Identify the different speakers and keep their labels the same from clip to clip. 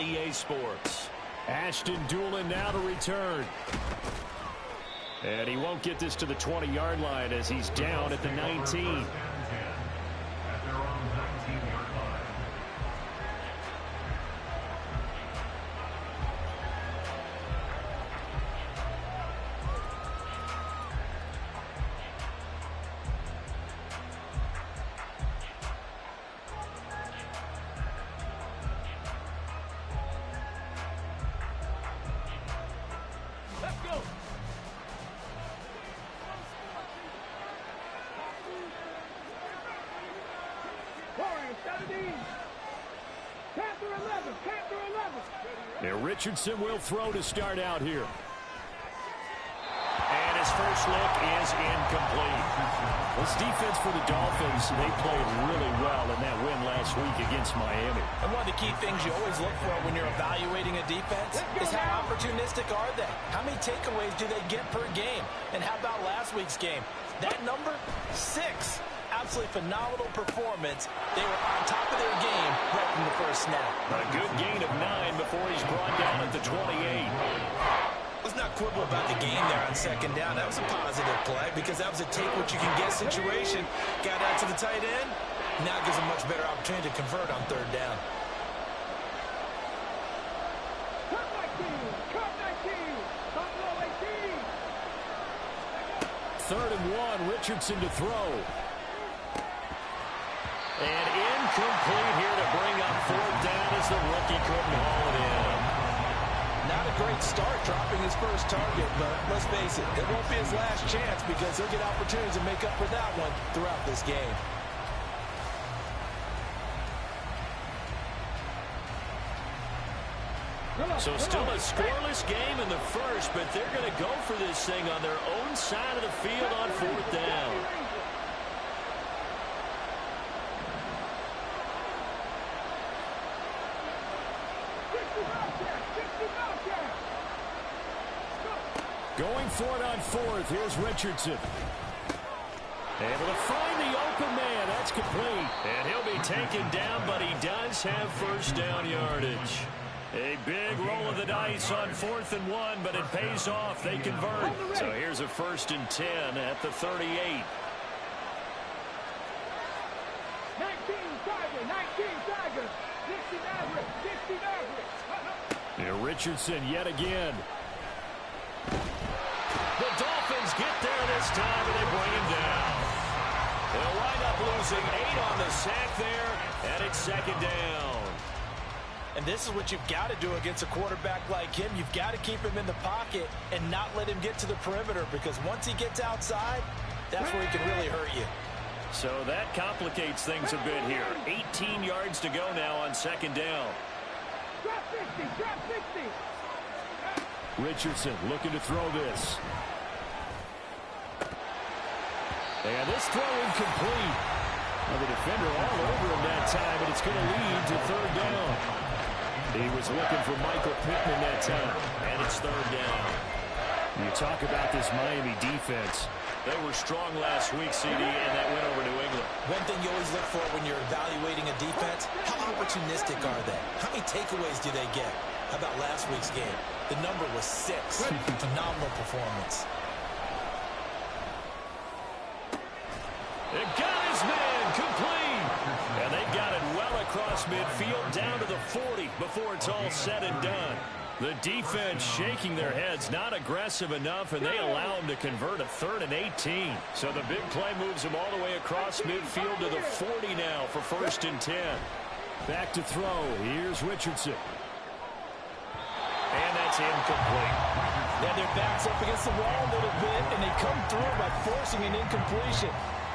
Speaker 1: on EA Sports.
Speaker 2: Ashton Doolin now to return. And he won't get this to the 20-yard line as he's down at the 19. And Richardson will throw to start out here. And his first look is incomplete. This defense for the Dolphins, they played really well in that win last week against Miami.
Speaker 1: And one of the key things you always look for when you're evaluating a defense is how opportunistic are they? How many takeaways do they get per game? And how about last week's game? That number, 6. Absolutely phenomenal performance. They were on top of their game right from the first snap.
Speaker 2: A good gain of 9 before he's brought down at the 28.
Speaker 1: Let's not quibble about the game there on second down. That was a positive play because that was a take-what-you-can-get situation. Got out to the tight end. Now gives a much better opportunity to convert on third down.
Speaker 2: Third and 1, Richardson to throw. And incomplete here to bring up fourth down as the rookie couldn't haul it in.
Speaker 1: Not a great start dropping his first target, but let's face it, it won't be his last chance because he'll get opportunities to make up for that one throughout this game.
Speaker 2: So still a scoreless game in the first, but they're going to go for this thing on their own side of the field on fourth down. Going for it on fourth. Here's Richardson. Able to find the open man. That's complete. And he'll be taken down, but he does have first down yardage. A big roll of the dice on 4th and 1, but it pays off. They convert. So here's a 1st and 10 at the 38.
Speaker 3: 19 Tigers. 60 average. 60 average.
Speaker 2: And Richardson yet again. The Dolphins get there this time, and they bring him down. They'll wind up losing 8 on the sack there, and it's second down.
Speaker 1: And this is what you've got to do against a quarterback like him. You've got to keep him in the pocket and not let him get to the perimeter because once he gets outside, that's where he can really hurt you.
Speaker 2: So that complicates things a bit here. 18 yards to go now on second down.
Speaker 3: Drop 60, drop 60.
Speaker 2: Richardson looking to throw this. And this throw incomplete. Well, the defender all over him that time, and it's going to lead to third down. He was looking for Michael Pittman that time, and it's third down. You talk about this Miami defense. They were strong last week, CD, and that went over New England.
Speaker 1: One thing you always look for when you're evaluating a defense, how opportunistic are they? How many takeaways do they get? How about last week's game? The number was 6. Phenomenal performance.
Speaker 2: It got his man complete. And they got it well across midfield down to the 40 before it's all said and done. The defense shaking their heads, not aggressive enough, and they allow them to convert a 3rd and 18. So the big play moves them all the way across midfield to the 40 now for 1st and 10. Back to throw. Here's Richardson. And that's incomplete.
Speaker 1: Now their back's up against the wall a little bit, and they come through by forcing an incompletion.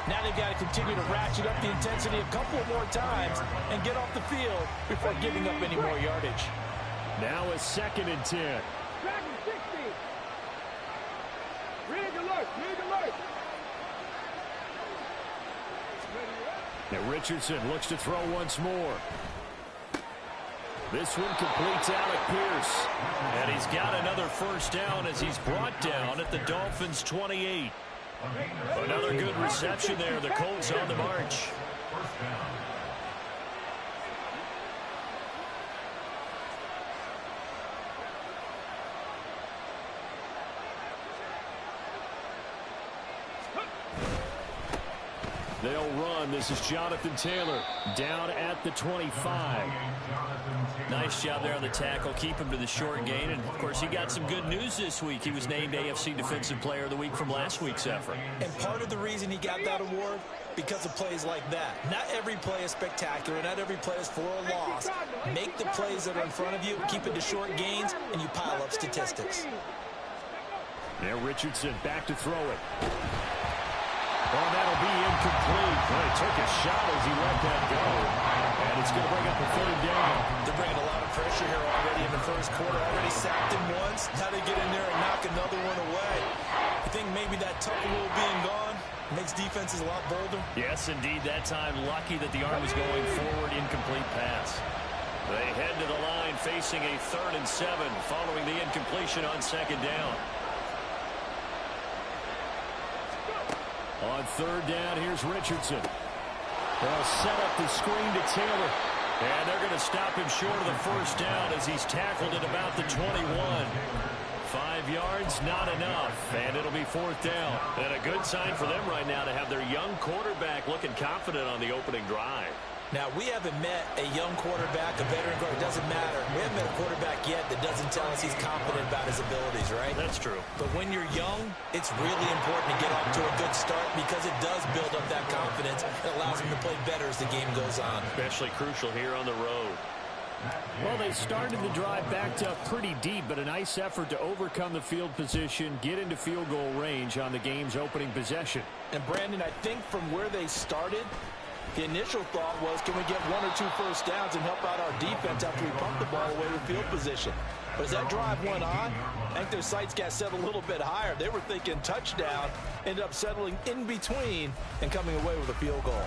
Speaker 1: Now they've got to continue to ratchet up the intensity a couple more times and get off the field before giving up any more yardage.
Speaker 2: Now a 2nd and 10.
Speaker 3: Dragon 60. Rig alert, rig alert.
Speaker 2: Now Richardson looks to throw once more. This one completes Alec Pierce. And he's got another first down as he's brought down at the Dolphins' 28. Another good reception there. The Colts on the march. They'll run. This is Jonathan Taylor down at the 25.
Speaker 1: Nice job there on the tackle. Keep him to the short gain. And, of course, he got some good news this week. He was named AFC Defensive Player of the Week from last week's effort. And part of the reason he got that award, because of plays like that. Not every play is spectacular. Not every play is for a loss. Make the plays that are in front of you, keep it to short gains, and you pile up statistics.
Speaker 2: Now Richardson back to throw it. Oh, that'll be incomplete. Well, he took a shot as he let that go. And it's going to bring up a third down.
Speaker 1: They're bringing a lot of pressure here already in the first quarter. Already sacked him once. Now they get in there and knock another one away. I think maybe that tucker rule being gone makes defenses a lot bolder.
Speaker 2: Yes, indeed. That time lucky that the arm was going forward. Incomplete pass. They head to the line facing a 3rd and 7 following the incompletion on 2nd down. On 3rd down, here's Richardson. They'll set up the screen to Taylor. And they're going to stop him short of the 1st down as he's tackled at about the 21. 5 yards, not enough. And it'll be 4th down. And a good sign for them right now to have their young quarterback looking confident on the opening drive.
Speaker 1: Now, we haven't met a young quarterback, a veteran quarterback. It doesn't matter. We haven't met a quarterback yet that doesn't tell us he's confident about his abilities, right?
Speaker 2: That's true.
Speaker 1: But when you're young, it's really important to get off to a good start because it does build up that confidence. It allows him to play better as the game goes on.
Speaker 2: Especially crucial here on the road. Well, they started the drive backed up pretty deep, but a nice effort to overcome the field position, get into field goal range on the game's opening possession.
Speaker 1: And, Brandon, I think from where they started, the initial thought was, can we get 1 or 2 first downs and help out our defense after we pump the ball away with field position? But as that drive went on, I think their sights got set a little bit higher. They were thinking touchdown, ended up settling in between and coming away with a field goal.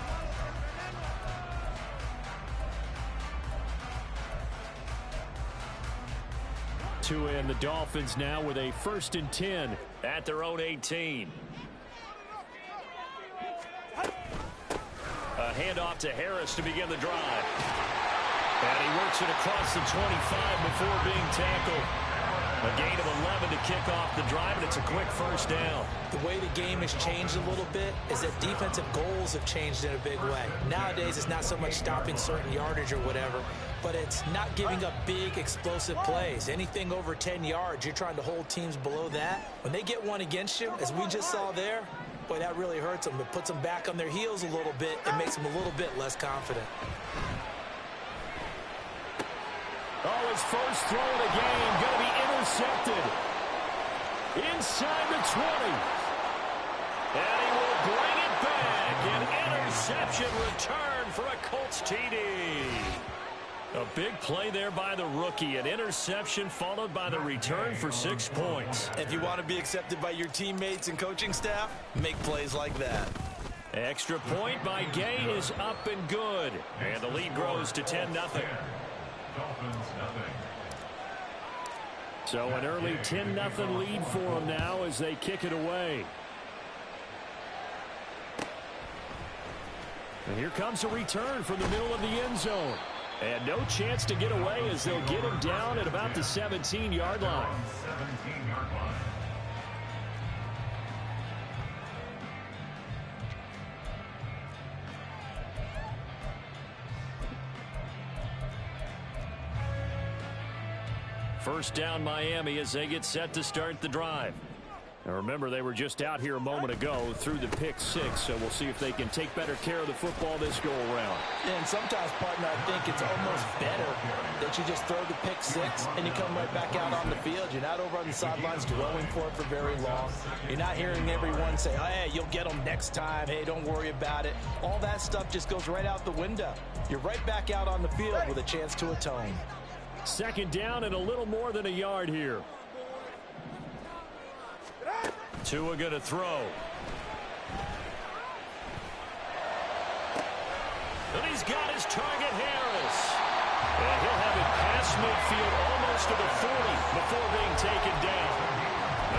Speaker 2: And the Dolphins now with a 1st and 10 at their own 18. A handoff to Harris to begin the drive. And he works it across the 25 before being tackled. A gain of 11 to kick off the drive, and it's a quick 1st down.
Speaker 1: The way the game has changed a little bit is that defensive goals have changed in a big way. Nowadays, it's not so much stopping certain yardage or whatever, but it's not giving up big, explosive plays. Anything over 10 yards, you're trying to hold teams below that. When they get one against you, as we just saw there, boy, that really hurts them. It puts them back on their heels a little bit and makes them a little bit less confident.
Speaker 2: Oh, his first throw of the game going to be intercepted inside the 20. And he will bring it back. An interception return for a Colts TD. A big play there by the rookie. An interception followed by the return for 6 points.
Speaker 1: If you want to be accepted by your teammates and coaching staff, make plays like that.
Speaker 2: Extra point by Gay is up and good. And the lead grows to 10-0. So an early 10-0 lead for them now as they kick it away. And here comes a return from the middle of the end zone. And no chance to get away as they'll get him down at about the 17-yard line. First down Miami as they get set to start the drive. Now remember, they were just out here a moment ago through the pick 6, so we'll see if they can take better care of the football this go around.
Speaker 1: And sometimes, partner, I think it's almost better that you just throw the pick 6 and you come right back out on the field. You're not over on the sidelines dwelling for it for very long. You're not hearing everyone say, oh, hey, you'll get them next time. Hey, don't worry about it. All that stuff just goes right out the window. You're right back out on the field with a chance to atone.
Speaker 2: 2nd down and a little more than a yard here. Tua going to throw. And he's got his target, Harris. And he'll have it past midfield almost to the 40 before being taken down.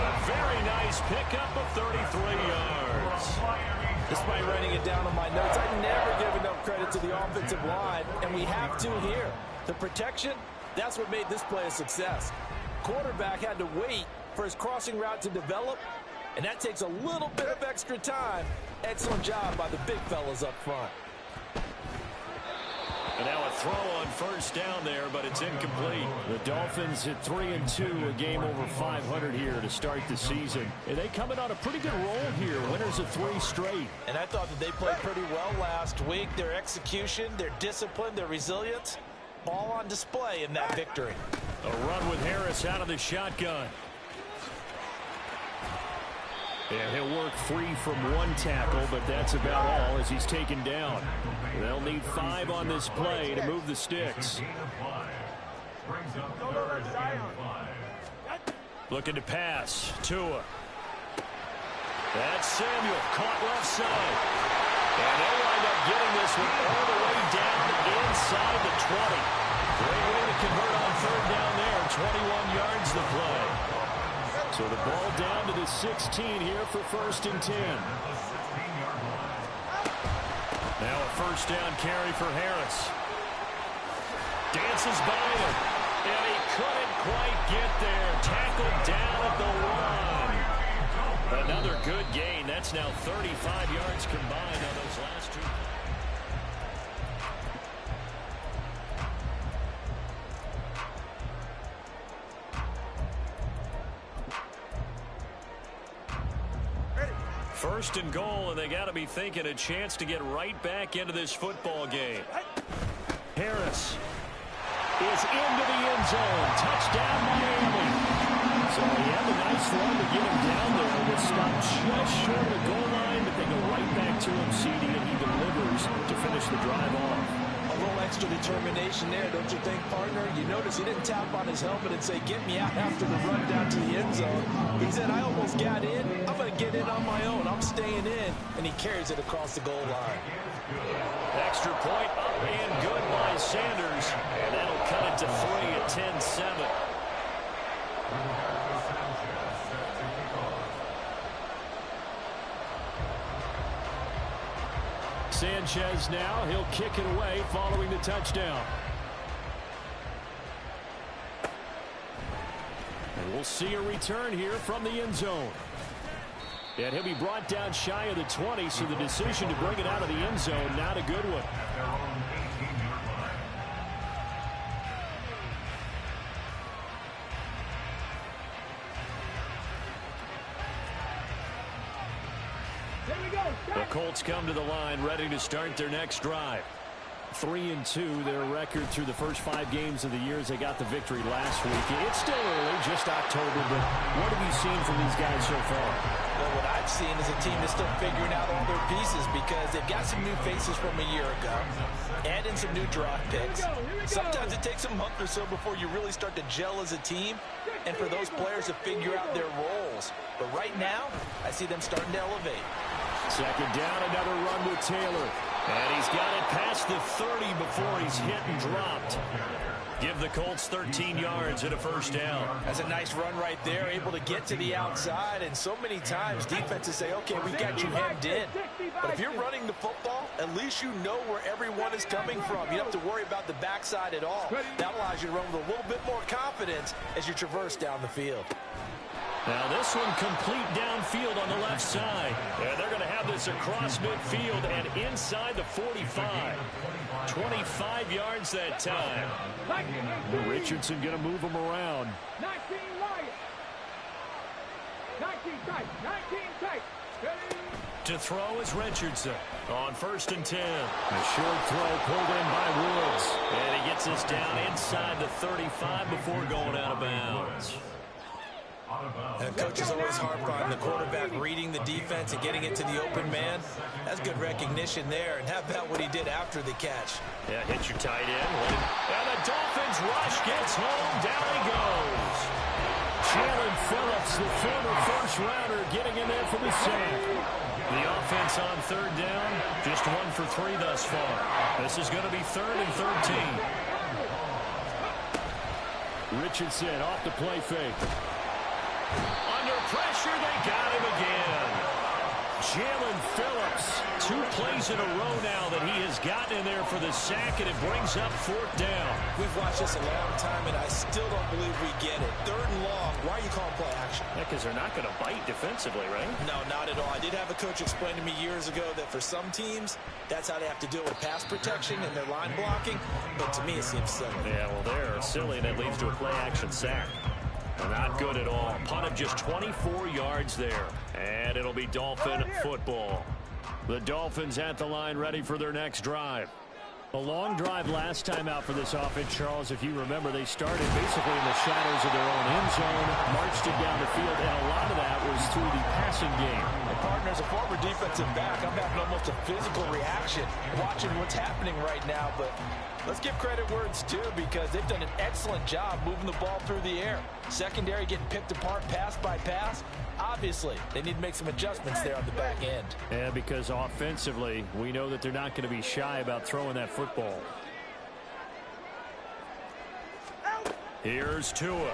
Speaker 2: A very nice pickup of 33 yards.
Speaker 1: Despite writing it down on my notes, I never give enough credit to the offensive line, and we have to here. The protection, that's what made this play a success. Quarterback had to wait for his crossing route to develop, And that takes a little bit of extra time. Excellent job by the big fellas up front.
Speaker 2: And now a throw on first down there, but it's incomplete. The Dolphins at 3-2, a game over 500 here to start the season. And they coming on a pretty good roll here, winners of 3 straight.
Speaker 1: And I thought that they played pretty well last week. Their execution, their discipline, their resilience, all on display in that victory.
Speaker 2: A run with Harris out of the shotgun. And he'll work free from 1 tackle, but that's about all as he's taken down. They'll need 5 on this play to move the sticks. Looking to pass. Tua. That's Samuel. Caught left side. And they'll wind up getting this one all the way down inside the 20. Great way to convert on third down there. 21 yards the play. So the ball down to the 16 here for 1st and 10. Now a first down carry for Harris. Dances by him. And he couldn't quite get there. Tackled down at the 1. Another good gain. That's now 35 yards combined on those last 2. First and goal, and they got to be thinking a chance to get right back into this football game. Harris is into the end zone. Touchdown, Miami. So he had a nice run to get him down there. It was stopped just short of the goal line, but they go right back to him, CD, and he delivers to finish the drive off.
Speaker 1: A little extra determination there, don't you think, partner? You notice he didn't tap on his helmet and say, get me out after the run down to the end zone. He said, I almost got in. I'm going to get in on my own. I'm staying in. And he carries it across the goal line.
Speaker 2: Extra point up and good by Sanders. And that'll cut it to 3 at 10-7. Sanchez now, he'll kick it away following the touchdown. And we'll see a return here from the end zone. And he'll be brought down shy of the 20, so the decision to bring it out of the end zone, not a good one. The Colts come to the line ready to start their next drive. 3-2, their record through the first 5 games of the year as they got the victory last week. It's still early, just October, but what have you seen from these guys so far?
Speaker 1: Well, what I've seen is a team that's still figuring out all their pieces because they've got some new faces from a year ago, add in some new draft picks. Sometimes it takes a month or so before you really start to gel as a team and for those players to figure out their roles. But right now, I see them starting to elevate.
Speaker 2: Second down, another run with Taylor. And he's got it past the 30 before he's hit and dropped. Give the Colts 13 yards and a first down.
Speaker 1: That's a nice run right there, able to get to the outside. And so many times defenses say, okay, we've got you hemmed in. But if you're running the football, at least you know where everyone is coming from. You don't have to worry about the backside at all. That allows you to run with a little bit more confidence as you traverse down the field.
Speaker 2: Now this one complete downfield on the left side. And they're going to have this across midfield and inside the 45. 25 yards that time. Richardson going to move him around.
Speaker 3: 19 Lions. 19 tight. 19 tight.
Speaker 2: To throw is Richardson on 1st and 10. A short throw pulled in by Woods. And he gets us down inside the 35 before going out of bounds.
Speaker 1: And coaches always harp on the quarterback reading the defense and getting it to the open man. That's good recognition there. And how about what he did after the catch?
Speaker 2: Yeah, hit your tight end. And the Dolphins rush gets home. Down he goes. Jalen Phillips, the former first-rounder, getting in there for the sack. The offense on third down, just 1 for 3 thus far. This is going to be 3rd and 13. Richardson off the play fake. Under pressure, they got him again. Jalen Phillips, 2 plays in a row now that he has gotten in there for the sack, and it brings up 4th down.
Speaker 1: We've watched just a long time, and I still don't believe we get it. 3rd and long. Why are you calling play action?
Speaker 2: Yeah, because they're not going to bite defensively, right?
Speaker 1: No, not at all. I did have a coach explain to me years ago that for some teams, that's how they have to deal with pass protection and their line blocking. But to me, it seems silly.
Speaker 2: Yeah, well, they're silly, and that leads to a play-action sack. Not good at all. Punt of just 24 yards there. And it'll be Dolphin football. The Dolphins at the line, ready for their next drive. A long drive last time out for this offense, Charles. If you remember, they started basically in the shadows of their own end zone, marched it down the field, and a lot of that was through the passing game.
Speaker 1: And partner, as a former defensive back, I'm having almost a physical reaction watching what's happening right now. But let's give credit where it's due, because they've done an excellent job moving the ball through the air. Secondary getting picked apart pass by pass. Obviously, they need to make some adjustments there on the back end.
Speaker 2: Yeah, because offensively, we know that they're not going to be shy about throwing that football. Here's Tua.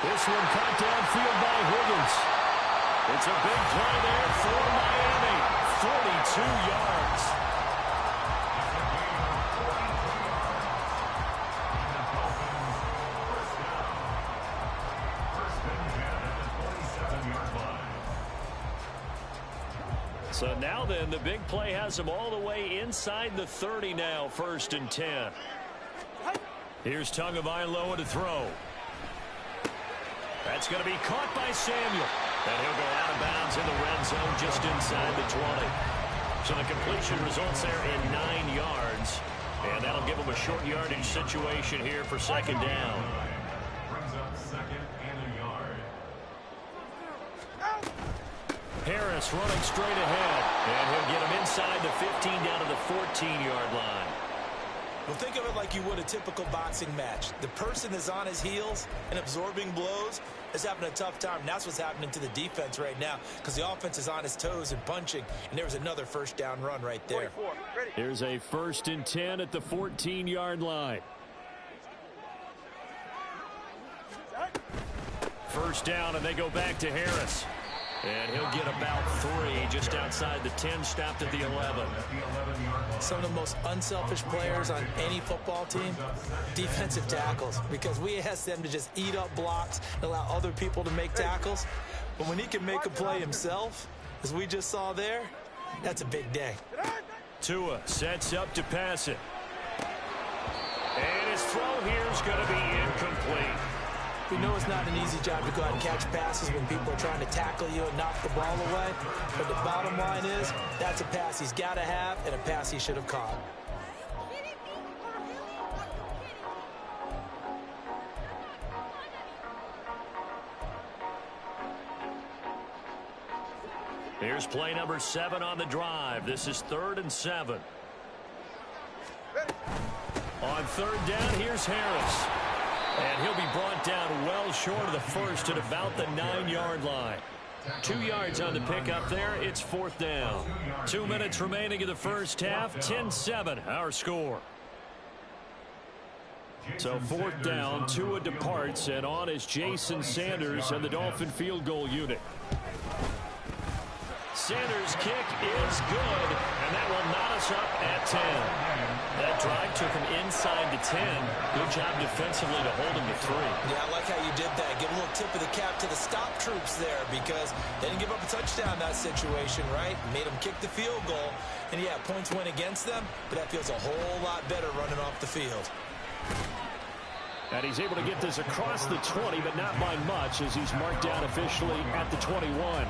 Speaker 2: This one caught downfield by Higgins. It's a big play there for Miami. 42 yards. So now then, the big play has them all the way inside the 30 now, 1st and 10. Here's Tagovailoa to throw. That's going to be caught by Samuel. And he'll go out of bounds in the red zone just inside the 20. So the completion results there in 9 yards. And that'll give them a short yardage situation here for 2nd down.
Speaker 4: Brings up 2nd and a yard.
Speaker 2: Harris running straight ahead. And he'll get him inside the 15 down to the 14-yard line.
Speaker 1: Well, think of it like you would a typical boxing match. The person that's on his heels and absorbing blows is having a tough time. And that's what's happening to the defense right now, because the offense is on his toes and punching. And there was another 1st down run right there.
Speaker 2: Here's a 1st and 10 at the 14-yard line. 1st down, and they go back to Harris. And he'll get about 3 just outside the 10, stopped at the 11.
Speaker 1: Some of the most unselfish players on any football team, defensive tackles, because we ask them to just eat up blocks and allow other people to make tackles. But when he can make a play himself, as we just saw there, that's a big day.
Speaker 2: Tua sets up to pass it. And his throw here is going to be incomplete.
Speaker 1: We know it's not an easy job to go out and catch passes when people are trying to tackle you and knock the ball away. But the bottom line is, that's a pass he's got to have and a pass he should have caught.
Speaker 2: Here's play number 7 on the drive. This is 3rd and 7. On 3rd down, here's Harris. And he'll be brought down well short of the 1st at about the 9-yard line. 2 yards on the pickup there. It's 4th down. 2 minutes remaining in the 1st half. 10-7, our score. So 4th down, Tua departs, and on is Jason Sanders and the Dolphin field goal unit. Sanders' kick is good, and that will knot us up at 10. That drive took him inside the 10. Good job defensively to hold him to 3.
Speaker 1: Yeah, I like how you did that. Give a little tip of the cap to the stop troops there, because they didn't give up a touchdown in that situation, right? Made them kick the field goal. And, yeah, points went against them, but that feels a whole lot better running off the field.
Speaker 2: And he's able to get this across the 20, but not by much, as he's marked down officially at the 21.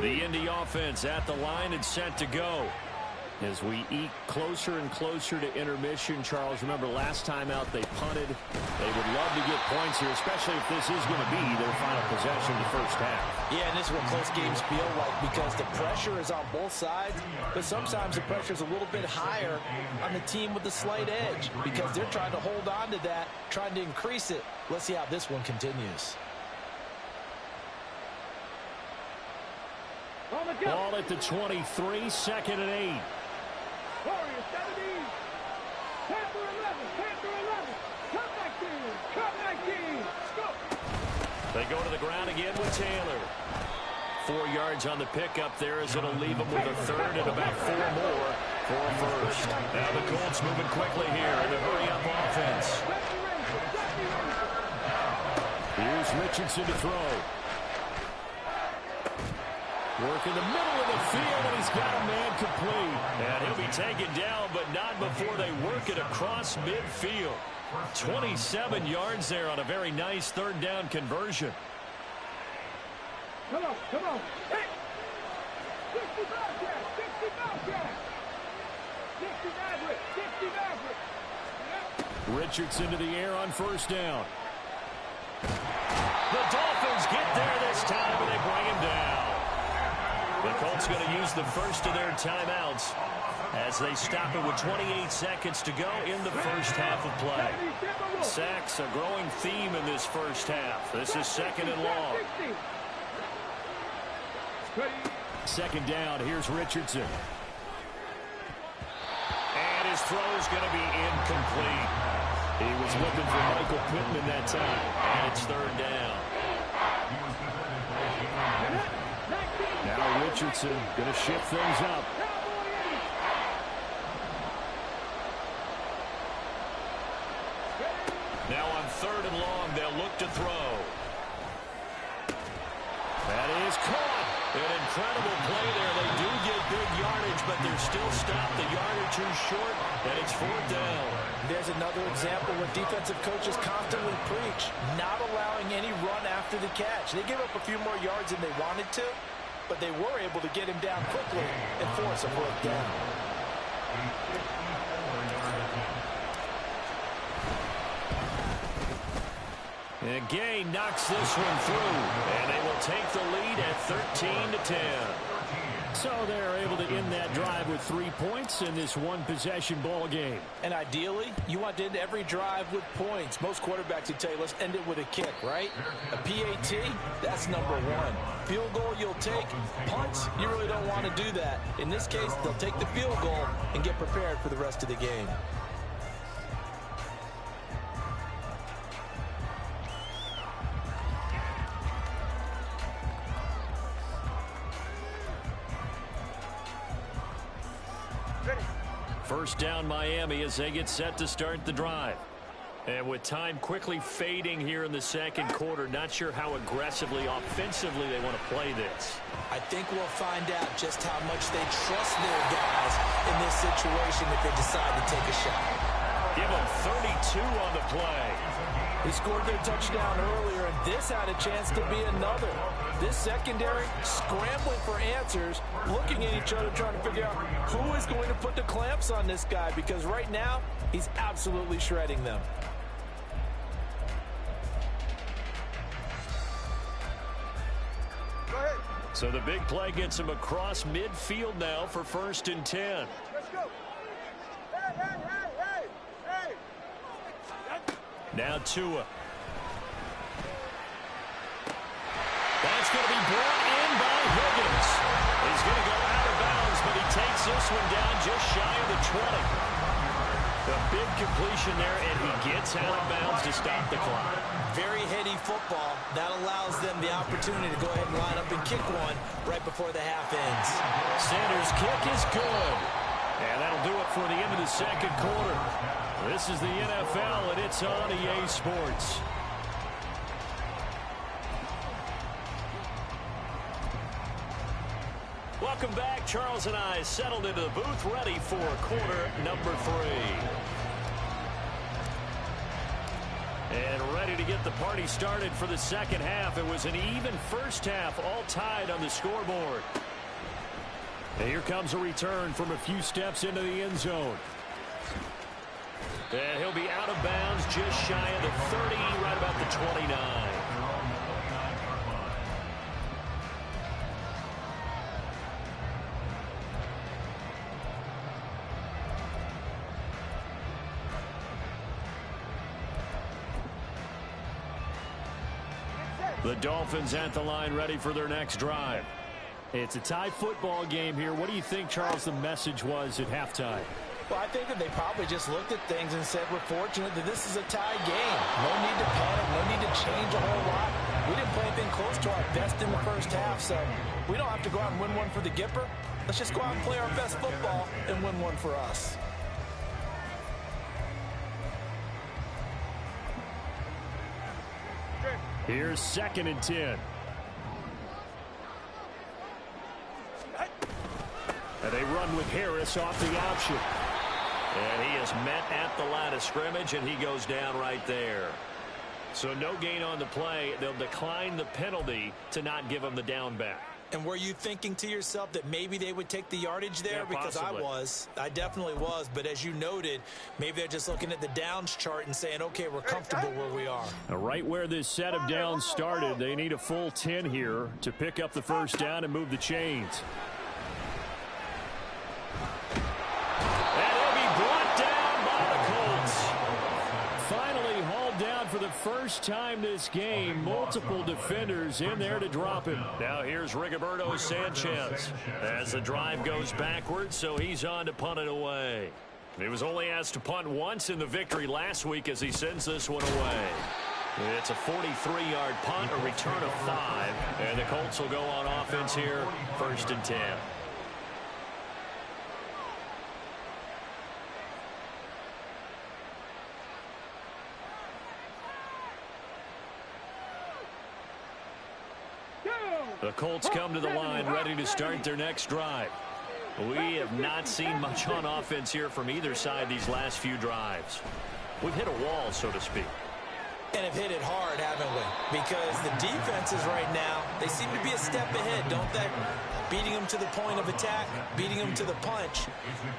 Speaker 2: The Indy offense at the line and set to go. As we eke closer and closer to intermission, Charles, remember last time out they punted. They would love to get points here, especially if this is going to be their final possession in the 1st half.
Speaker 1: Yeah, and this is what close games feel like, because the pressure is on both sides, but sometimes the pressure is a little bit higher on the team with the slight edge, because they're trying to hold on to that, trying to increase it. Let's see how this one continues.
Speaker 2: Ball at the 23, 2nd and 8.
Speaker 3: Warriors 17. Panther 11. Panther 11.
Speaker 2: They go to the ground again with Taylor. 4 yards on the pickup there as it'll leave them with a third and about 4 more for a first. Now the Colts moving quickly here in the hurry-up offense. Here's Richardson to throw. Work in the middle of the field, and he's got a man complete. And he'll be taken down, but not before they work it across midfield. 27 yards there on a very nice third down conversion.
Speaker 3: Come on, come on. Hey! 60 Bobcat, 60 Bobcat. 60 Maverick, 60 Maverick. Yep.
Speaker 2: Richardson to the air on first down. The Dolphins get there this time, and they bring him down. The Colts going to use the first of their timeouts as they stop it with 28 seconds to go in the first half of play. Sacks, a growing theme in this first half. This is second and long. Second down, here's Richardson. And his throw's going to be incomplete. He was looking for Michael Pittman that time, and it's third down. Now Richardson going to shift things up. Now on third and long, they'll look to throw. That is caught. An incredible play there. They do get big yardage, but they're still stopped a yard or two short, and it's fourth down.
Speaker 1: There's another example when defensive coaches constantly preach, not allowing any run after the catch. They gave up a few more yards than they wanted to, but they were able to get him down quickly and force a fourth down.
Speaker 2: And Gay knocks this one through, and they will take the lead at 13-10. So they're able to end that drive with 3 points in this one-possession ball game.
Speaker 1: And ideally, you want to end every drive with points. Most quarterbacks would tell you, let's end it with a kick, right? A PAT, that's number one. Field goal you'll take. Punts, you really don't want to do that. In this case, they'll take the field goal and get prepared for the rest of the game.
Speaker 2: First down Miami as they get set to start the drive. And with time quickly fading here in the second quarter, not sure how aggressively, offensively they want to play this.
Speaker 1: I think we'll find out just how much they trust their guys in this situation if they decide to take a shot.
Speaker 2: Give them 32 on the play.
Speaker 1: They scored their touchdown earlier, and this had a chance to be another. This secondary scrambling for answers, looking at each other, trying to figure out who is going to put the clamps on this guy, because right now, he's absolutely shredding them.
Speaker 3: Go ahead.
Speaker 2: So the big play gets him across midfield now for 1st and 10.
Speaker 3: Let's go. Hey, hey, hey, hey, hey.
Speaker 2: Now Tua. That's going to be brought in by Higgins. He's going to go out of bounds, but he takes this one down just shy of the 20. The big completion there, and he gets out of bounds to stop the clock.
Speaker 1: Very heady football. That allows them the opportunity to go ahead and line up and kick one right before the half ends.
Speaker 2: Sanders' kick is good. And that'll do it for the end of the second quarter. This is the NFL, and it's on EA Sports. Welcome back. Charles and I settled into the booth, ready for quarter number 3. And ready to get the party started for the second half. It was an even first half, all tied on the scoreboard. And here comes a return from a few steps into the end zone. And he'll be out of bounds just shy of the 30, right about the 29. The Dolphins at the line, ready for their next drive. It's a tie football game here. What do you think, Charles, the message was at halftime?
Speaker 1: Well, I think that they probably just looked at things and said, we're fortunate that this is a tie game. No need to panic, no need to change a whole lot. We didn't play anything close to our best in the first half, so we don't have to go out and win one for the Gipper. Let's just go out and play our best football and win one for us.
Speaker 2: Here's 2nd and 10. And they run with Harris off the option. And he is met at the line of scrimmage, and he goes down right there. So no gain on the play. They'll decline the penalty to not give him the down back.
Speaker 1: And were you thinking to yourself that maybe they would take the yardage there?
Speaker 2: Yeah,
Speaker 1: because I definitely was. But as you noted, maybe they're just looking at the downs chart and saying, okay, we're comfortable where we are.
Speaker 2: Now, right where this set of downs started, they need a full 10 here to pick up the first down and move the chains. And he'll be brought down by the Colts. Finally hauled down for the first time this game. Multiple defenders in there to drop him. Now here's Rigoberto Sanchez as the drive goes backwards, so he's on to punt it away. He was only asked to punt once in the victory last week as he sends this one away. It's a 43-yard punt, a return of 5, and the Colts will go on offense here, 1st and 10. The Colts come to the line ready to start their next drive. We have not seen much on offense here from either side these last few drives. We've hit a wall, so to speak.
Speaker 1: And have hit it hard, haven't we? Because the defenses right now, they seem to be a step ahead, don't they? Beating them to the point of attack, beating them to the punch.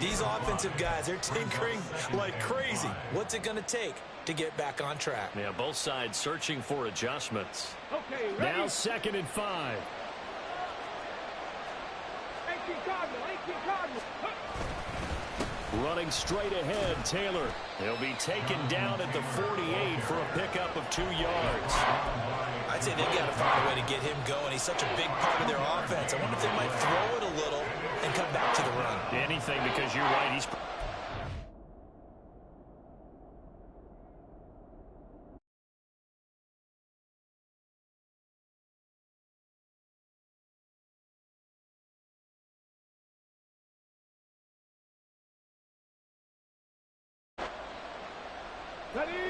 Speaker 1: These offensive guys, they're tinkering like crazy. What's it going to take to get back on track?
Speaker 2: Yeah, both sides searching for adjustments.
Speaker 3: Okay, ready?
Speaker 2: Now 2nd and 5.
Speaker 3: 18 Cardinal, 18 Cardinal.
Speaker 2: Running straight ahead, Taylor. He'll be taken down at the 48 for a pickup of 2 yards.
Speaker 1: I'd say they've got to find a way to get him going. He's such a big part of their offense. I wonder if they might throw it a little and come back to the run.
Speaker 2: Anything, because you're right. He's...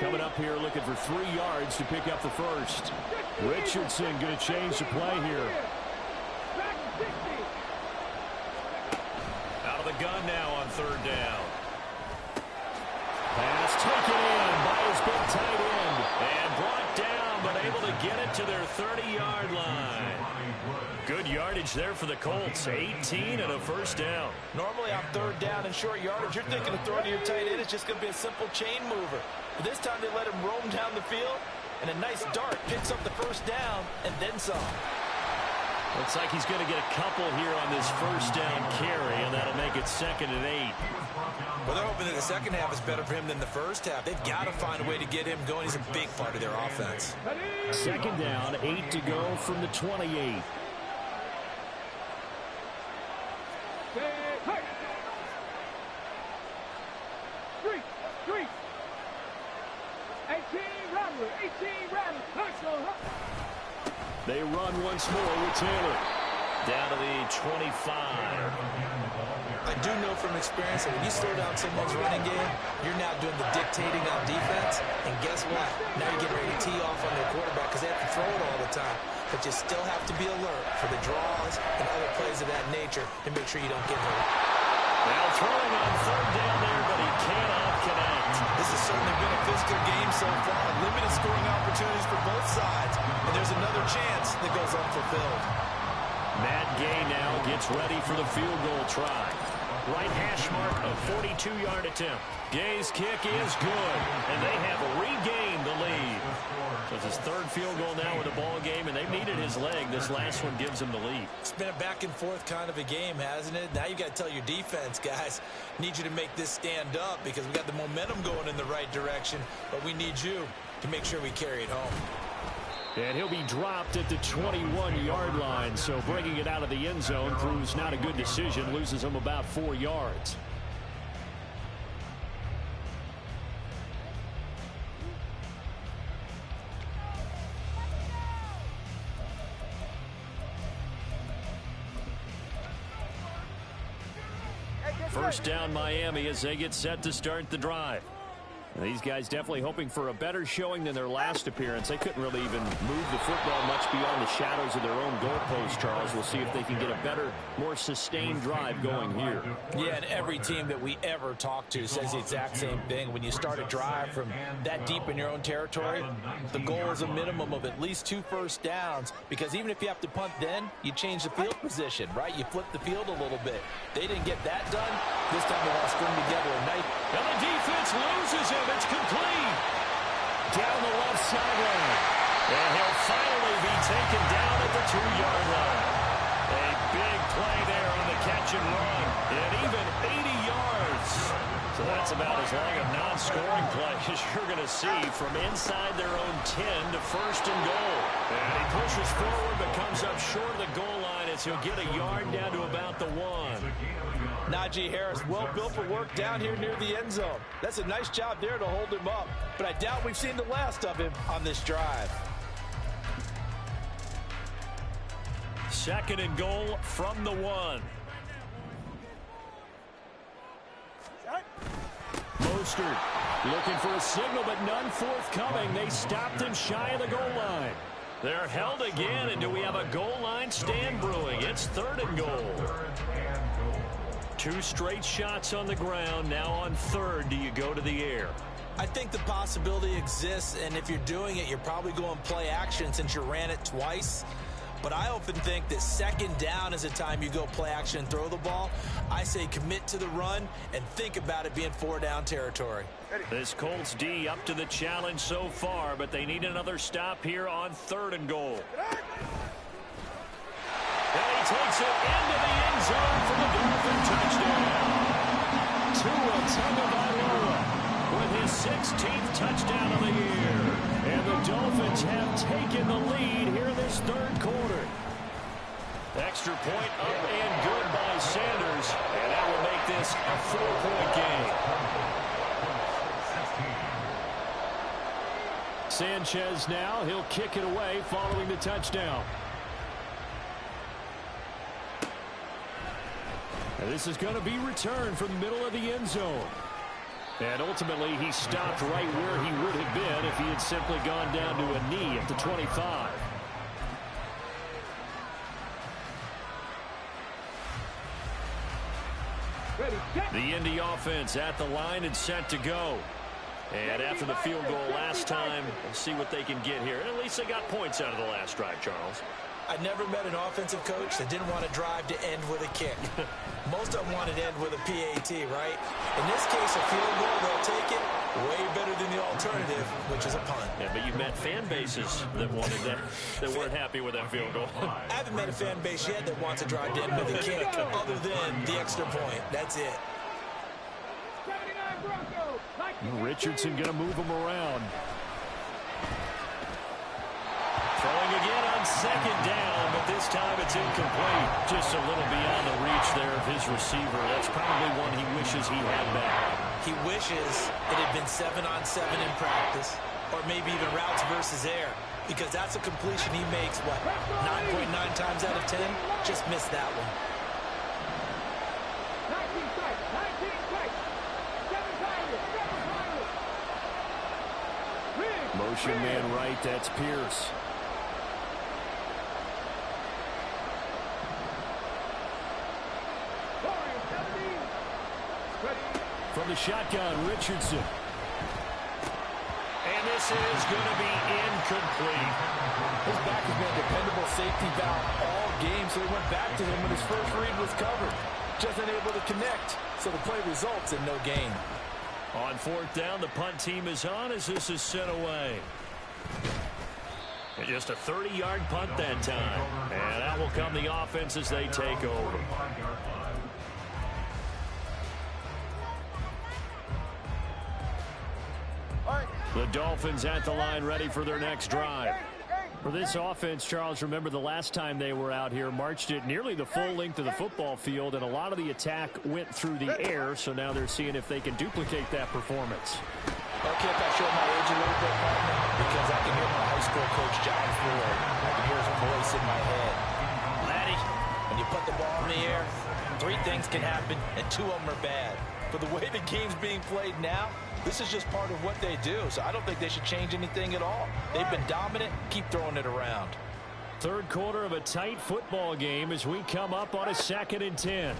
Speaker 2: Coming up here looking for 3 yards to pick up the first. Richardson going to change the play here. Out of the gun now on 3rd down. Pass taken in by his big tight end. And brought down, but able to get it to their 30-yard line. Good yardage there for the Colts. 18 and a first down.
Speaker 1: Normally on 3rd down and short yardage, you're thinking of throwing to your tight end. It's just going to be a simple chain mover. But this time they let him roam down the field, and a nice dart picks up the first down and then some.
Speaker 2: Looks like he's going to get a couple here on this first down carry, and that'll make it 2nd and 8.
Speaker 1: Well, they're hoping that the second half is better for him than the first half. They've got to find a way to get him going. He's a big part of their offense.
Speaker 2: 2nd down, 8 to go from the 28. They run once more with Taylor. Down to the 25.
Speaker 1: I do know from experience that when you slow down someone's running game, you're now doing the dictating on defense. And guess what? Now you're getting ready to tee off on their quarterback because they have to throw it all the time. But you still have to be alert for the draws and other plays of that nature to make sure you don't get hurt.
Speaker 2: Now throwing on 3rd down there, but he cannot connect.
Speaker 1: This has certainly been a physical game so far. Limited scoring opportunities for both sides. And there's another chance that goes unfulfilled.
Speaker 2: Matt Gay now gets ready for the field goal try. Right hash mark, a 42-yard attempt. Gay's kick is good, and they have regained the lead. So it's his 3rd field goal now in the ball game, and they needed his leg. This last one gives him the lead.
Speaker 1: It's been a back-and-forth kind of a game, hasn't it? Now you got to tell your defense, guys, need you to make this stand up because we got the momentum going in the right direction, but we need you to make sure we carry it home.
Speaker 2: And he'll be dropped at the 21-yard line, so bringing it out of the end zone proves not a good decision, loses him about 4 yards. first down, Miami, as they get set to start the drive. And these guys definitely hoping for a better showing than their last appearance. They couldn't really even move the football much beyond the shadows of their own goalpost, Charles. We'll see if they can get a better, more sustained drive going here.
Speaker 1: Yeah, and every team that we ever talk to says the exact same thing. When you start a drive from that deep in your own territory, the goal is a minimum of at least 2 first downs, because even if you have to punt then, you change the field position, right? You flip the field a little bit. They didn't get that done. This time they want to string together a nice.
Speaker 2: And the defense loses him. It's complete. Down the left sideline. And he'll finally be taken down at the 2-yard line. A big play there on the catch and run. And even 80 yards. So that's about as long a non-scoring play as you're going to see from inside their own 10 to first and goal. And he pushes forward but comes up short of the goal line as he'll get a yard down to about the 1.
Speaker 1: Najee Harris, well built for work down here near the end zone. That's a nice job there to hold him up. But I doubt we've seen the last of him on this drive.
Speaker 2: Second and goal from the 1. Mostert looking for a signal, but none forthcoming. They stopped him shy of the goal line. They're held again, and do we have a goal line stand brewing? It's third and goal. 2 straight shots on the ground. Now on third, do you go to the air?
Speaker 1: I think the possibility exists, and if you're doing it, you're probably going play action since you ran it twice. But I often think that second down is a time you go play action and throw the ball. I say commit to the run and think about it being 4-down territory.
Speaker 2: This Colts D up to the challenge so far, but they need another stop here on third and goal. And he takes it into the end zone for the Dolphins touchdown. Tua Tagovailoa with his 16th touchdown of the year. And the Dolphins have taken the lead here in this third quarter. Extra point up and good by Sanders. And that will make this a 4-point game. Sanchez now, he'll kick it away following the touchdown. And this is going to be returned from the middle of the end zone. And ultimately, he stopped right where he would have been if he had simply gone down to a knee at the 25. The Indy offense at the line and set to go. And after the field goal last time, we'll see what they can get here. And at least they got points out of the last drive, Charles.
Speaker 1: I never met an offensive coach that didn't want to drive to end with a kick. Most of them wanted to end with a PAT, right? In this case, a field goal, they'll take it way better than the alternative, which is a punt.
Speaker 2: Yeah, but you've met fan bases that wanted that, that weren't happy with that field goal.
Speaker 1: I haven't met a fan base yet that wants to drive to end with a kick other than the extra point. That's it.
Speaker 2: Richardson going to move him around. Throwing again on second down, but this time it's incomplete. Just a little beyond the reach there of his receiver. That's probably one he wishes he had back.
Speaker 1: He wishes it had been 7-on-7 in practice, or maybe even routes versus air, because that's a completion he makes, what, 9.9 times out of 10? Just missed that one.
Speaker 3: 19 strikes, 19 strikes, 7 timers, 7 timers.
Speaker 2: Motion man right, that's Pierce. From the shotgun, Richardson. And this is going to be incomplete.
Speaker 1: His back has been a dependable safety valve all game, so he went back to him when his first read was covered. Just unable to connect, so the play results in no gain.
Speaker 2: On fourth down, the punt team is on as this is sent away. And just a 30-yard punt that time. And that will come the offense as they take over. The Dolphins at the line ready for their next drive. For this offense, Charles, remember the last time they were out here, marched it nearly the full length of the football field, and a lot of the attack went through the air, so now they're seeing if they can duplicate that performance.
Speaker 1: Okay, if I show my age a little bit, partner, because I can hear my high school coach, John Ford. I can hear his voice in my head. Laddie, when you put the ball in the air, Three things can happen, and two of them are bad. But the way the game's being played now, this is just part of what they do. So I don't think they should change anything at all. They've been dominant. Keep throwing it around.
Speaker 2: Third quarter of a tight football game as we come up on a 2nd and 10.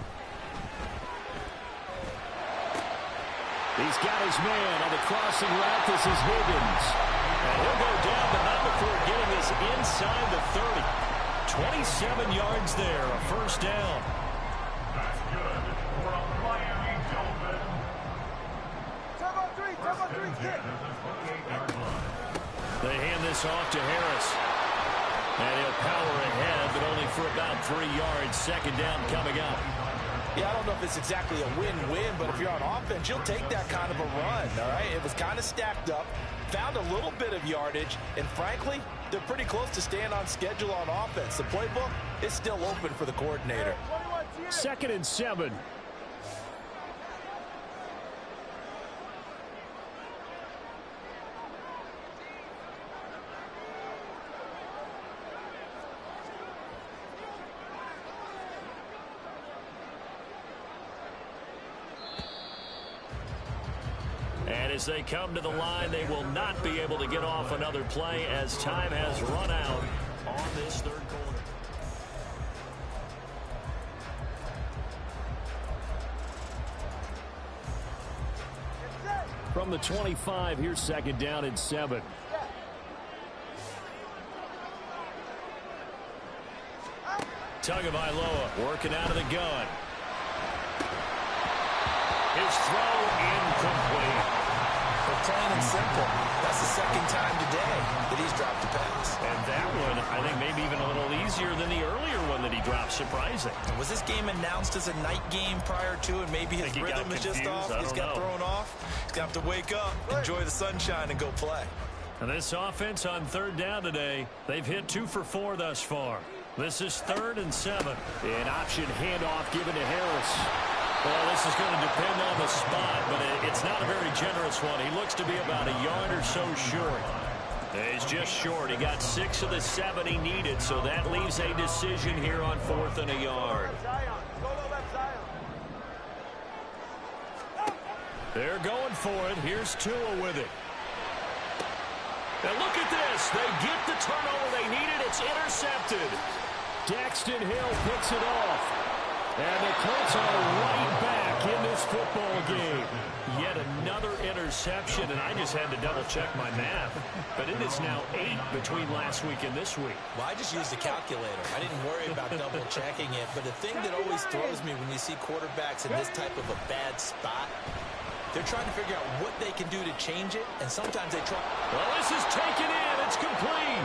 Speaker 2: He's got his man on the crossing route. This is Higgins. And he'll go down, but not before getting this inside the 30. 27 yards there, a first down.
Speaker 4: That's good for a Miami Dolphin.
Speaker 3: Top on three, kick.
Speaker 2: They hand this off to Harris. And he'll power ahead, but only for about 3 yards. Second down coming up.
Speaker 1: Yeah, I don't know if it's exactly a win-win, but if you're on offense, you'll take that kind of a run, all right? It was kind of stacked up, found a little bit of yardage, and frankly, they're pretty close to staying on schedule on offense. The playbook is still open for the coordinator.
Speaker 2: 2nd and 7. And as they come to the line, they will not be able to get off another play as time has run out on this third quarter. From the 25, here's 2nd down and 7. Tagovailoa working out of the gun. His throw incomplete.
Speaker 1: Plain and simple. That's the second time today that he's dropped a pass.
Speaker 2: And that one, I think, maybe even a little easier than the earlier one that he dropped. Surprising.
Speaker 1: Was this game announced as a night game prior to, and maybe his rhythm is just off? He's got thrown off. He's going to have to wake up, enjoy the sunshine, and go play.
Speaker 2: And this offense on 3rd down today, they've hit 2 for 4 thus far. This is 3rd and 7. An option handoff given to Harris. Well, this is going to depend on the spot, but it's not a very generous one. He looks to be about a yard or so short. He's just short. He got 6 of the 7 he needed, so that leaves a decision here on 4th and a yard. They're going for it. Here's Tua with it. And look at this. They get the turnover they needed. It's intercepted. Daxton Hill picks it off. And the Colts are right back in this football game. Yet another interception, and I just had to double-check my math. But it is now 8 between last week and this week.
Speaker 1: Well, I just used a calculator. I didn't worry about double-checking it. But the thing that always throws me when you see quarterbacks in this type of a bad spot, they're trying to figure out what they can do to change it, and sometimes they try.
Speaker 2: Well, this is taken in. It's complete.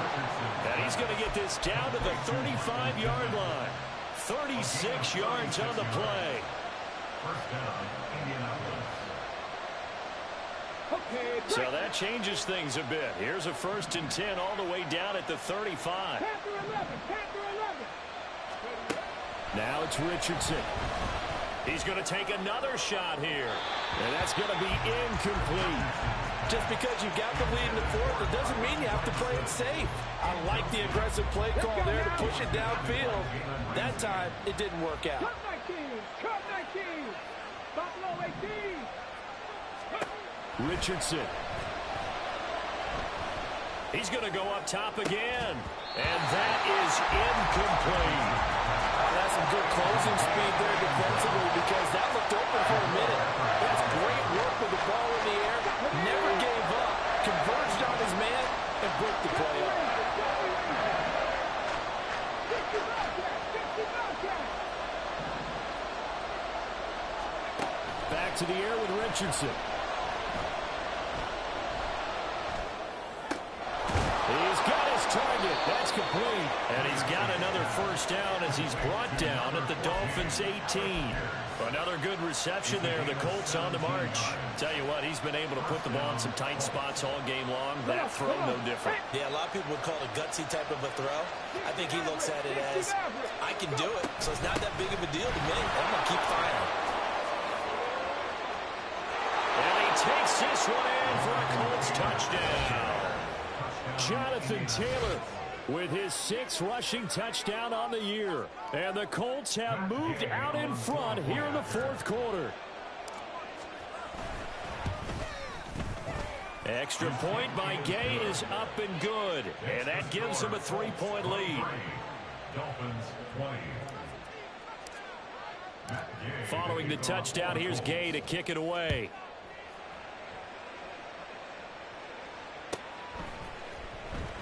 Speaker 2: And he's going to get this down to the 35-yard line. 36 yards on the play.
Speaker 4: First down, Indianapolis.
Speaker 2: So that changes things a bit. Here's a 1st and 10 all the way down at the 35. Now it's Richardson. He's going to take another shot here. And that's going to be incomplete.
Speaker 1: Just because you've got the lead in the 4th, it doesn't mean you have to play it safe. I like the aggressive play call there to push it downfield. That time, it didn't work out.
Speaker 3: Cut 19. Buffalo 18.
Speaker 2: Richardson. He's going to go up top again. And that is incomplete.
Speaker 1: That's some good closing speed there defensively because that looked open for a minute. That's great work with the ball in the air. Never gave up. Converged on his man and broke the play up.
Speaker 2: Back to the air with Richardson. He's got his target. That's complete. And he's got another first down as he's brought down at the Dolphins 18. Another good reception there. The Colts on the march. Tell you what, he's been able to put the ball in some tight spots all game long. That throw, no different.
Speaker 1: Yeah, a lot of people would call it a gutsy type of a throw. I think he looks at it as, I can do it, so it's not that big of a deal to me. I'm going to keep firing.
Speaker 2: And he takes this one in for a Colts touchdown. Jonathan Taylor with his 6th rushing touchdown on the year. And the Colts have moved out in front here in the 4th quarter. Extra point by Gay is up and good. And that gives him a 3-point lead.
Speaker 4: Dolphins 20.
Speaker 2: Following the touchdown, here's Gay to kick it away.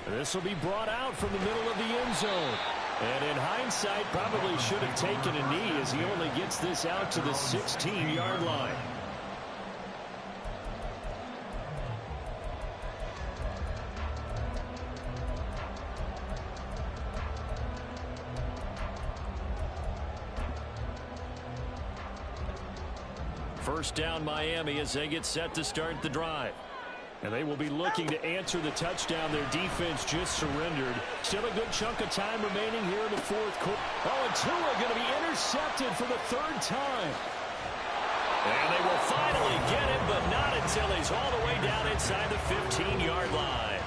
Speaker 2: This will be brought out from the middle of the end zone. And in hindsight, probably should have taken a knee as he only gets this out to the 16-yard line. First down Miami as they get set to start the drive. And they will be looking to answer the touchdown their defense just surrendered. Still a good chunk of time remaining here in the 4th quarter. Oh, and Tua going to be intercepted for the 3rd time. And they will finally get him, but not until he's all the way down inside the 15-yard line.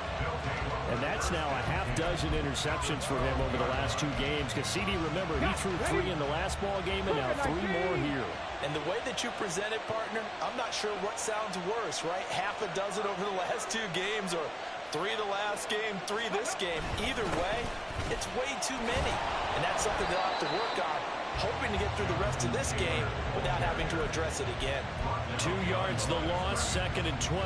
Speaker 2: And that's now a half dozen interceptions for him over the last 2 games. Because CD, remember, he threw 3 in the last ball game and now 3 more here.
Speaker 1: And the way that you present it, partner, I'm not sure what sounds worse, right? Half a dozen over the last 2 games or 3 the last game, 3 this game. Either way, it's way too many. And that's something they'll have to work on, hoping to get through the rest of this game without having to address it again.
Speaker 2: 2 yards the loss, 2nd and 12.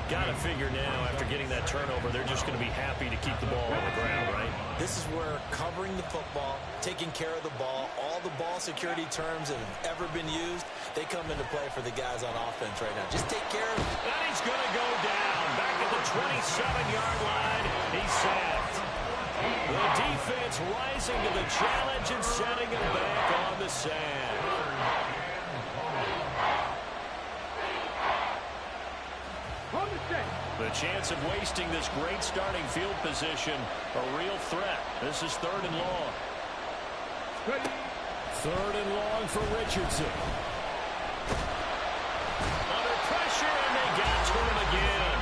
Speaker 2: Got to figure now, after getting that turnover, they're just going to be happy to keep the ball on the ground, right?
Speaker 1: This is where covering the football, taking care of the ball, all the ball security terms that have ever been used, they come into play for the guys on offense right now. Just take care of it.
Speaker 2: And he's going to go down. Back at the 27-yard line. He's sacked. The defense rising to the challenge and setting him back on the sack. The chance of wasting this great starting field position, a real threat. This is 3rd and long. 3rd and long for Richardson. Under pressure, and they got to him again.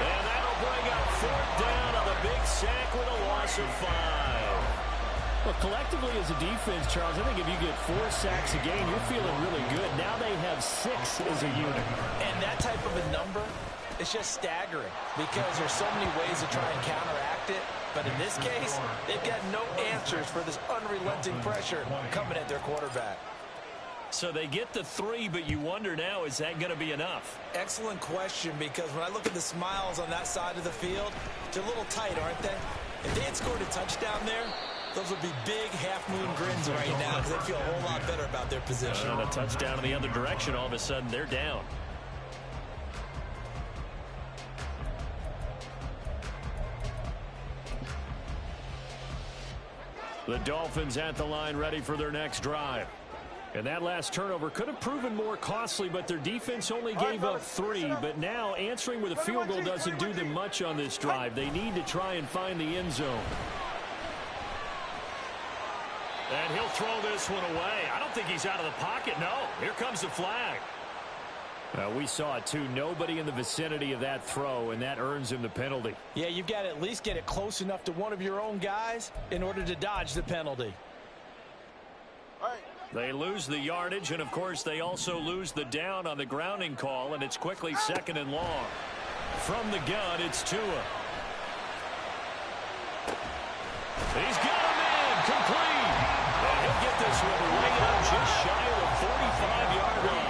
Speaker 2: And that'll bring up 4th down on the big sack with a loss of 5. Well, collectively as a defense, Charles, I think if you get 4 sacks a game, you're feeling really good. Now they have 6 as a unit.
Speaker 1: And that type of a number, it's just staggering because there's so many ways to try and counteract it. But in this case, they've got no answers for this unrelenting pressure coming at their quarterback.
Speaker 2: So they get the 3, but you wonder now, is that going to be enough?
Speaker 1: Excellent question, because when I look at the smiles on that side of the field, they're a little tight, aren't they? If they had scored a touchdown there, those would be big half-moon grins right now because they feel a whole lot better about their position.
Speaker 2: And a touchdown in the other direction, all of a sudden they're down. The Dolphins at the line ready for their next drive. And that last turnover could have proven more costly, but their defense only gave up 3. But now answering with a field goal doesn't do them much on this drive. They need to try and find the end zone. And he'll throw this one away. I don't think he's out of the pocket. No, here comes the flag. We saw it too. Nobody in the vicinity of that throw, and that earns him the penalty.
Speaker 1: Yeah, you've got to at least get it close enough to one of your own guys in order to dodge the penalty.
Speaker 2: They lose the yardage, and of course they also lose the down on the grounding call, and it's quickly 2nd and long. From the gun, it's Tua. He's got him in, complete. And he'll get this one way up just shy of the 45-yard line.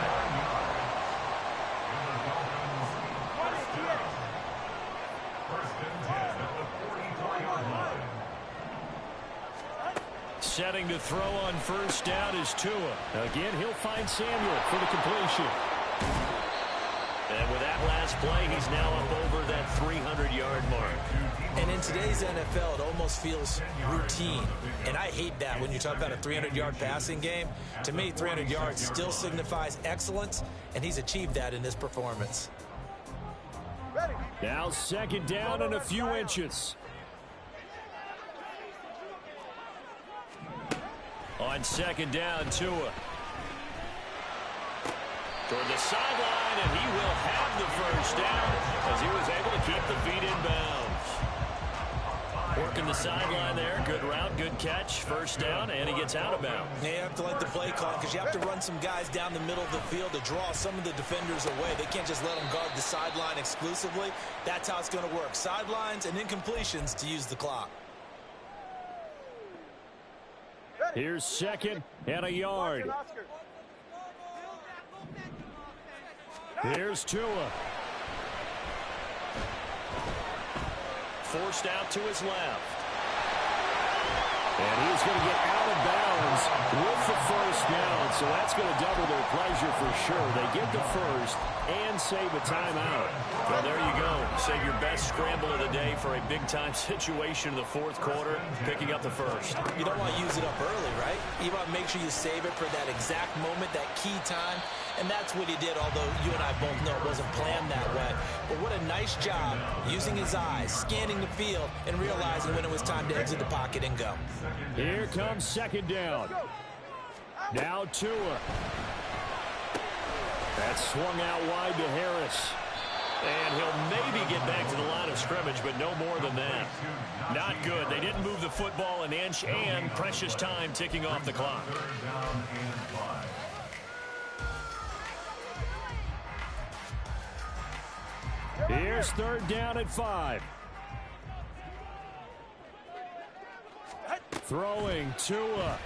Speaker 2: Setting to throw on first down is Tua. Again, he'll find Samuel for the completion. And with that last play, he's now up over that 300-yard mark.
Speaker 1: And in today's NFL, it almost feels routine. And I hate that when you talk about a 300-yard passing game. To me, 300 yards still signifies excellence, and he's achieved that in this performance.
Speaker 2: Now 2nd down and a few inches. On 2nd down, Tua. Toward the sideline, and he will have the first down as he was able to keep the feet in bounds. Working the the sideline there. Good route, good catch, first down, and he gets out of bounds.
Speaker 1: Yeah, you have to like the play call because you have to run some guys down the middle of the field to draw some of the defenders away. They can't just let them guard the sideline exclusively. That's how it's going to work. Sidelines and incompletions to use the clock.
Speaker 2: Here's second and a yard. Here's Tua. Forced out to his left. And he's going to get out of bounds with the first down, so that's going to double their pleasure for sure. They get the first and save a timeout. Well, there you go. Save your best scramble of the day for a big-time situation in the fourth quarter, picking up the first.
Speaker 1: You don't want to use it up early, right? You want to make sure you save it for that exact moment, that key time, and that's what he did, although you and I both know it wasn't planned that way. But what a nice job using his eyes, scanning the field, and realizing when it was time to exit the pocket and go.
Speaker 2: Here comes second down. Now Tua. That's swung out wide to Harris. And he'll maybe get back to the line of scrimmage, but no more than that. Not good. They didn't move the football an inch, and precious time ticking off the clock. Here's third down at 5. Throwing Tua.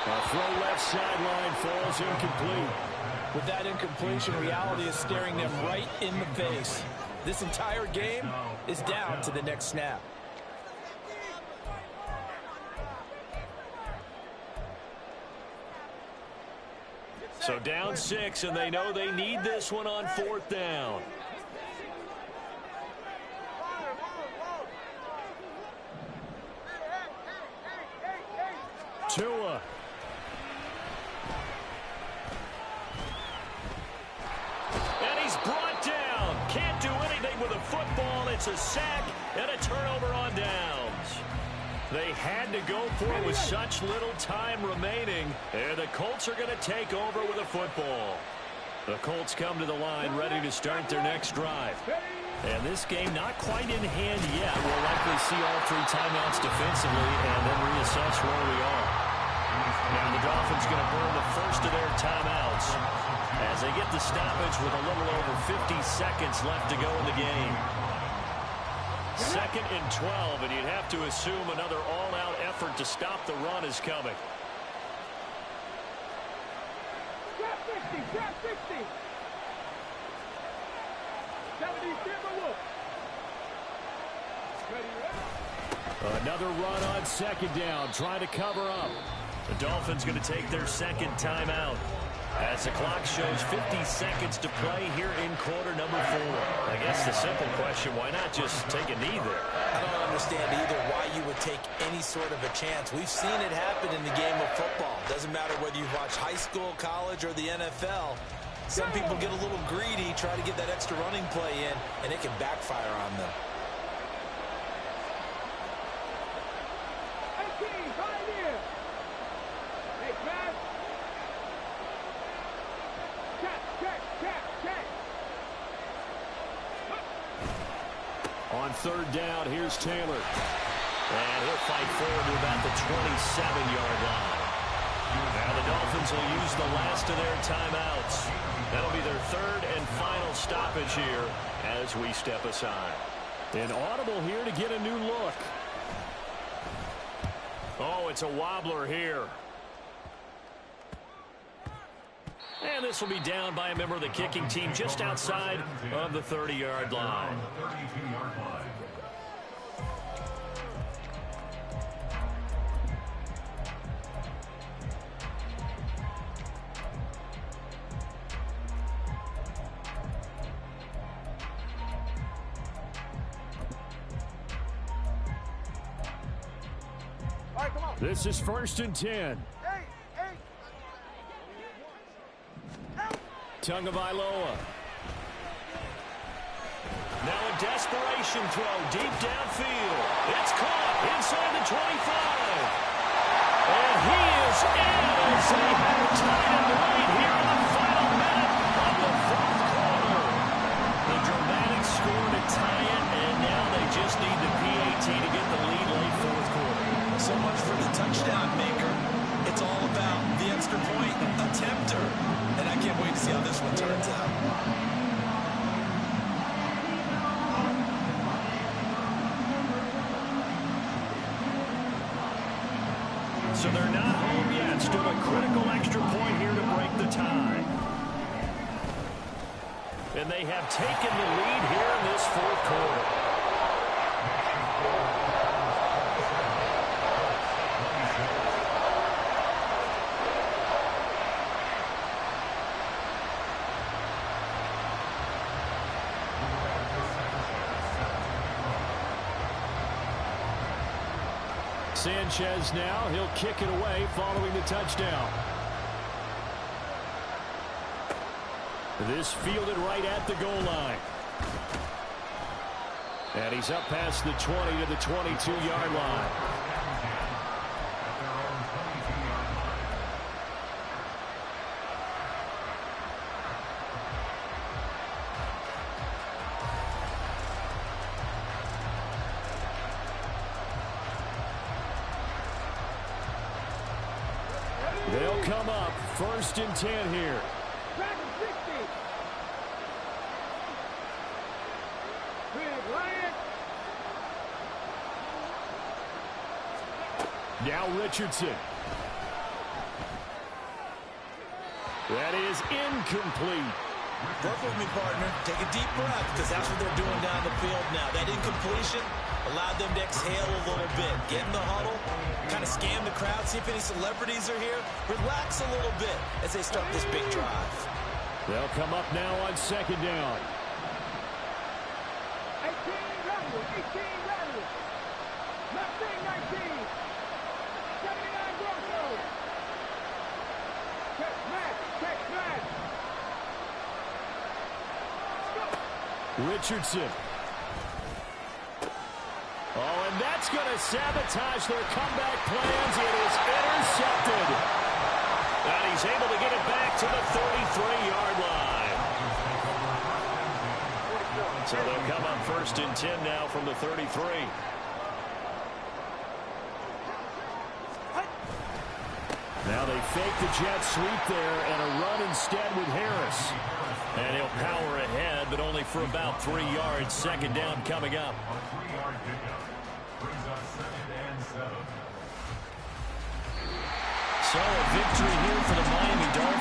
Speaker 2: A throw left sideline falls incomplete.
Speaker 1: With that incompletion, reality is staring them right in the face. This entire game is down to the next snap.
Speaker 2: So down 6, and they know they need this one on fourth down. Tua. And he's brought down. Can't do anything with a football. It's a sack and a turnover on downs. They had to go for it with such little time remaining. And the Colts are going to take over with a football. The Colts come to the line ready to start their next drive. And this game not quite in hand yet. We'll likely see all 3 timeouts defensively and then reassess where we are. Now the Dolphins going to burn the first of their timeouts as they get the stoppage with a little over 50 seconds left to go in the game. 2nd and 12, and you'd have to assume another all-out effort to stop the run is coming.
Speaker 3: Drop 60, drop 60. 70, Timberwolves. Ready.
Speaker 2: Another run on second down, trying to cover up. The Dolphins going to take their second timeout as the clock shows 50 seconds to play here in quarter number 4. I guess the simple question, why not just take a knee there?
Speaker 1: I don't understand either why you would take any sort of a chance. We've seen it happen in the game of football. Doesn't matter whether you watch high school, college, or the NFL. Some people get a little greedy, try to get that extra running play in, and it can backfire on them.
Speaker 2: On third down, here's Taylor. And he'll fight forward to about the 27-yard line. Now the Dolphins will use the last of their timeouts. That'll be their third and final stoppage here as we step aside. An audible here to get a new look. Oh, it's a wobbler here. And this will be down by a member of the kicking team just outside of the 30-yard line.
Speaker 3: All right, come on.
Speaker 2: This is 1st and 10. Tagovailoa. Now a desperation throw deep downfield. It's caught inside the 25. And he is in as they have tied it right here in the final minute of the fourth quarter. The dramatic score to tie it, and So they're not home yet. Still a critical extra point here to break the tie. And they have taken the lead here in this fourth quarter. Sanchez now, he'll kick it away following the touchdown. This fielded right at the goal line. And he's up past the 20 to the 22-yard line. They'll come up 1st and 10 here. Now Richardson. That is incomplete.
Speaker 1: Work with me, partner. Take a deep breath, because that's what they're doing down the field now. That incompletion allowed them to exhale a little bit. Get in the huddle, kind of scan the crowd, see if any celebrities are here. Relax a little bit as they start this big drive.
Speaker 2: They'll come up now on 2nd down.
Speaker 3: 18 runners, 18 runners. Left wing 19. 79 Broncos. Catch match, catch match.
Speaker 2: Richardson. Oh, and that's going to sabotage their comeback plans. It is intercepted. And he's able to get it back to the 33-yard line. So they'll come up 1st and 10 now from the 33. Now they fake the jet sweep there and a run instead with Harris. And he'll power ahead, but only for about 3 yards. 2nd down coming up.
Speaker 4: A 3-yard pickup brings us 2nd and 7.
Speaker 2: So a victory here for the Miami Dolphins.